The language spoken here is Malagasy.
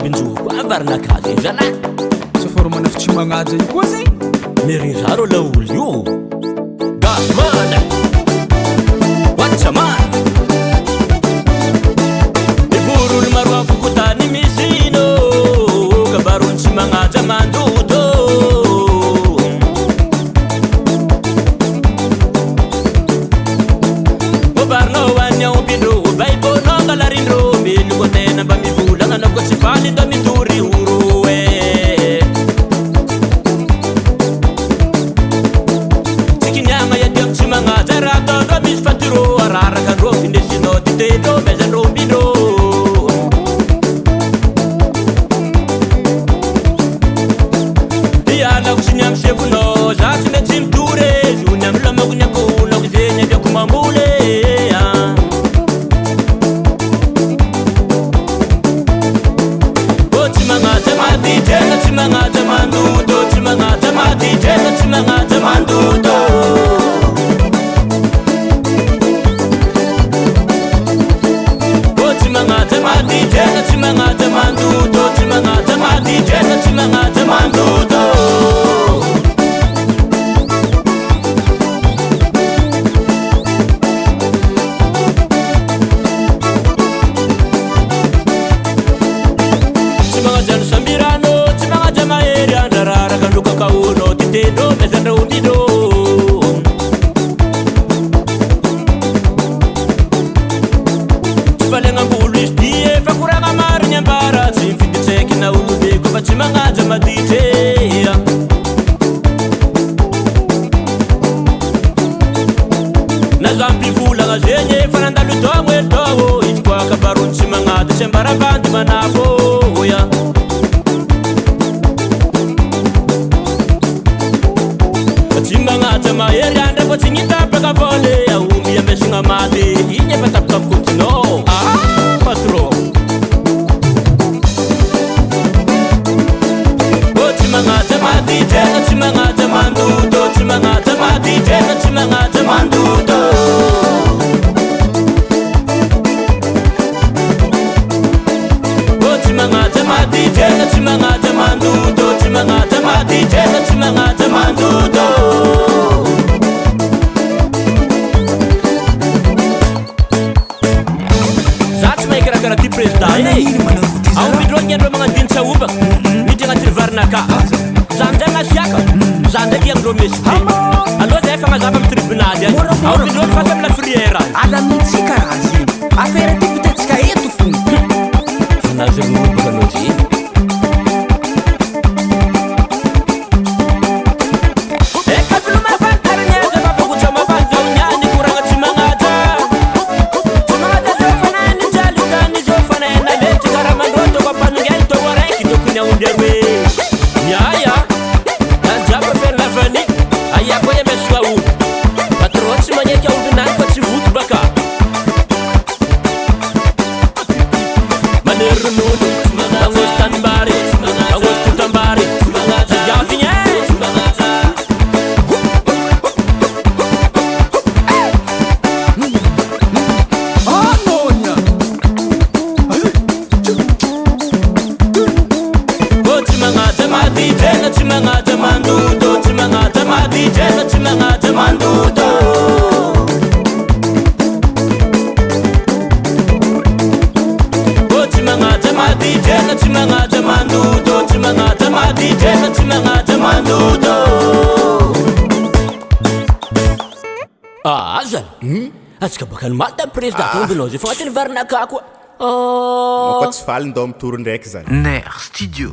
Binjoko avaranakazy zala sa formana fitsimagnaja io koa zay mirinzaro laolo io gasmana watsaman ivorony maro afokotany misino kabarony tsy magnaja mandoto obarinao any aompindro baibonao kalarindro miloko tena mba mivolagna anao ko tsy faly da mitory oro tsikiniagna iady am tsy magnaja raha ataondro misy fatiro araraka andro findesinao titendro mezandro mbindro ialako sy ny amy sefonao za tsy mety mitory zony amy lamako ny akonako zegny aviako mamole tsy magnaja mandoto tsy magnaja madijena tsy magnaja mandoto tsy magnaja madijena tsy magnaja mandoto tsy magnaja madijena tsy magnaja mandoto tsy magnaja no sambirano kakauno titendo mezandro undido Tufalanga mbulu isdie fakuranga mari nyambara Simfidi tseki na ulude kufa chimangata madite Nazampi fula nga zenye fanandalu tongwe togo Ichkwa kabarun chimangata chembara bandi manafo Magnaja mahery andra fa tsy nitapaka vole aomby ambesigna maty igny efa tapaka amy contino patron tsy magnaja madijena tsy magnaja mandoto tsy magnaja madijena tsy magnaja mandoto tsy magnaja madijena tsy magnaja mandoto tsy magnaja madijena tsy magnaja mandoto Ty president aombindrony andreo magnandiny tsaobaka midry agnatin'ny varinaka za amizay gnasiaka za ndraiky andreo mesite aloha zay fa mazava amy tribunaly any aombindrony fa amy lafrière alamitsika raha zeny affaire ty vitatsika eto fony fanazy robaka anao zeny Tsy magnaja mandoto tsy magnaja madijena tsy magnaja mandoto tsy magnaja madijena tsy magnaja mandoto tsy magnaja madijena tsy magnaja mandoto azany atsika baka ny maty amy président tombinao zay fa agnatin'ny varinaka koa Mako tsy faly ndao mitory ndraiky zany Ner Studio